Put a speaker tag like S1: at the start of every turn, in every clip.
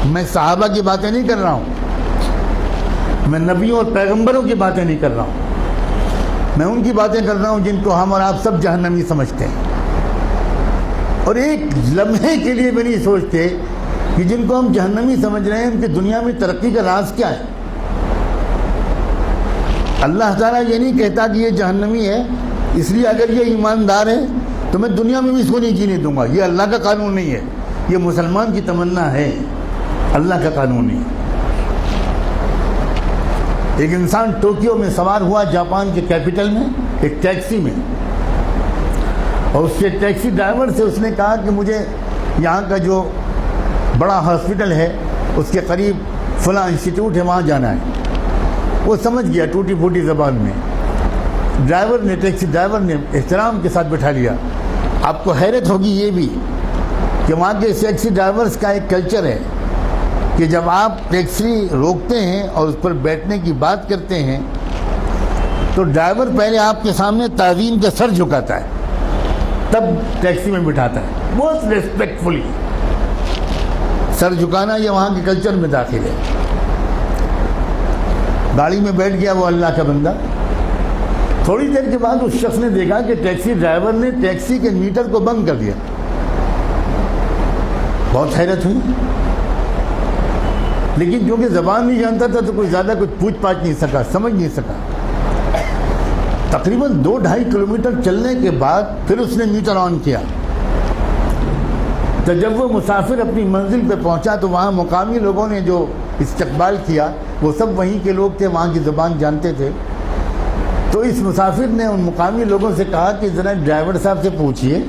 S1: میں صحابہ کی باتیں نہیں کر رہا ہوں، میں نبیوں اور پیغمبروں کی باتیں نہیں کر رہا ہوں، میں ان کی باتیں کر رہا ہوں جن کو ہم اور آپ سب جہنمی سمجھتے ہیں، اور ایک لمحے کے لیے بھی نہیں سوچتے کہ جن کو ہم جہنمی سمجھ رہے ہیں ان کی دنیا میں ترقی کا راز کیا ہے۔ اللہ تعالیٰ یہ نہیں کہتا کہ یہ جہنمی ہے اس لیے اگر یہ ایماندار ہے تو میں دنیا میں بھی اس کو نہیں جینے دوں گا، یہ اللہ کا قانون نہیں ہے، یہ مسلمان کی تمنا ہے، اللہ کا قانون نہیں۔ ایک انسان ٹوکیو میں سوار ہوا جاپان کے کیپٹل میں ایک ٹیکسی میں، اور اس کے ٹیکسی ڈرائیور سے اس نے کہا کہ مجھے یہاں کا جو بڑا ہاسپٹل ہے اس کے قریب فلاں انسٹیٹیوٹ ہے، وہاں جانا ہے۔ وہ سمجھ گیا ٹوٹی پھوٹی زبان میں، ٹیکسی ڈرائیور نے احترام کے ساتھ بٹھا لیا۔ آپ کو حیرت ہوگی یہ بھی کہ وہاں کے ٹیکسی ڈرائیورز کا ایک کلچر ہے کہ جب آپ ٹیکسی روکتے ہیں اور اس پر بیٹھنے کی بات کرتے ہیں تو ڈرائیور پہلے آپ کے سامنے تعظیم کا سر جھکاتا ہے، تب ٹیکسی میں بٹھاتا ہے، بہت ریسپیکٹفلی۔ سر جھکانا یہ وہاں کے کلچر میں داخل ہے۔ گاڑی میں بیٹھ گیا وہ اللہ کا بندہ، تھوڑی دیر کے بعد اس شخص نے دیکھا کہ ٹیکسی ڈرائیور نے ٹیکسی کے میٹر کو بند کر دیا۔ بہت حیرت ہوئی، لیکن کیونکہ زبان نہیں جانتا تھا تو کوئی زیادہ کچھ پوچھ پاچھ نہیں سکا، سمجھ نہیں سکا۔ تقریباً 2-2.5 کلومیٹر چلنے کے بعد پھر اس نے میٹر آن کیا۔ تو جب وہ مسافر اپنی منزل پہ پہنچا تو وہاں مقامی لوگوں نے جو استقبال کیا وہ سب وہیں کے لوگ تھے، وہاں کی زبان جانتے تھے۔ تو اس مسافر نے ان مقامی لوگوں سے کہا کہ ذرا ڈرائیور صاحب سے پوچھئے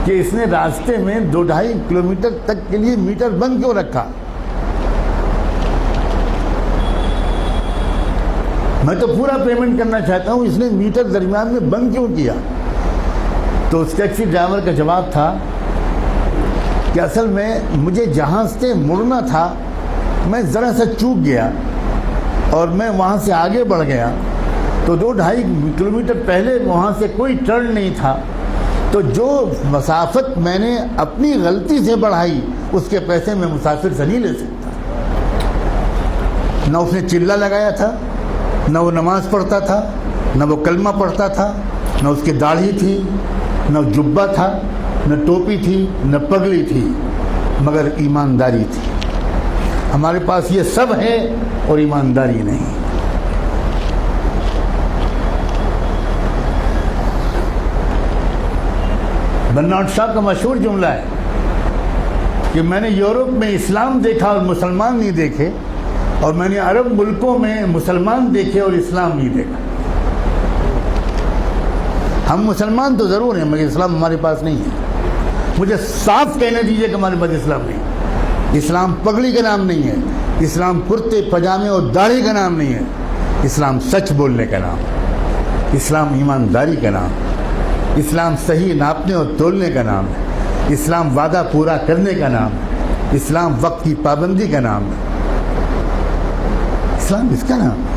S1: کہ اس نے راستے میں 2-2.5 کلومیٹر تک کے لیے میٹر بند کیوں رکھا؟ میں تو پورا پیمنٹ کرنا چاہتا ہوں، اس نے میٹر درمیان میں بند کیوں کیا؟ تو اس ٹیکسی ڈرائیور کا جواب تھا کہ اصل میں مجھے جہاں سے مڑنا تھا میں ذرا سا چوک گیا اور میں وہاں سے آگے بڑھ گیا، تو 2-2.5 کلومیٹر پہلے وہاں سے کوئی ٹرن نہیں تھا، تو جو مسافت میں نے اپنی غلطی سے بڑھائی اس کے پیسے میں مسافر سے نہیں لے سکتا۔ نہ اس نے چلہ لگایا تھا، نہ وہ نماز پڑھتا تھا، نہ وہ کلمہ پڑھتا تھا، نہ اس کی داڑھی تھی، نہ جبہ تھا، نہ ٹوپی تھی، نہ پگڑی تھی، مگر ایمانداری تھی۔ ہمارے پاس یہ سب ہے اور ایمانداری نہیں۔ برنارڈ شاہ کا مشہور جملہ ہے کہ میں نے یورپ میں اسلام دیکھا اور مسلمان نہیں دیکھے، اور میں نے عرب ملکوں میں مسلمان دیکھے اور اسلام نہیں دیکھا۔ ہم مسلمان تو ضرور ہیں مگر اسلام ہمارے پاس نہیں ہے۔ مجھے صاف کہنے دیجئے کہ ہمارے پاس اسلام نہیں ہے۔ اسلام پگڑی کا نام نہیں ہے، اسلام کرتے پجامے اور داڑھی کا نام نہیں ہے، اسلام سچ بولنے کا نام ہے، اسلام ایمانداری کا نام ہے، اسلام صحیح ناپنے اور تولنے کا نام ہے، اسلام وعدہ پورا کرنے کا نام ہے، اسلام وقت کی پابندی کا نام ہے، اسلام اس کا نام ہے۔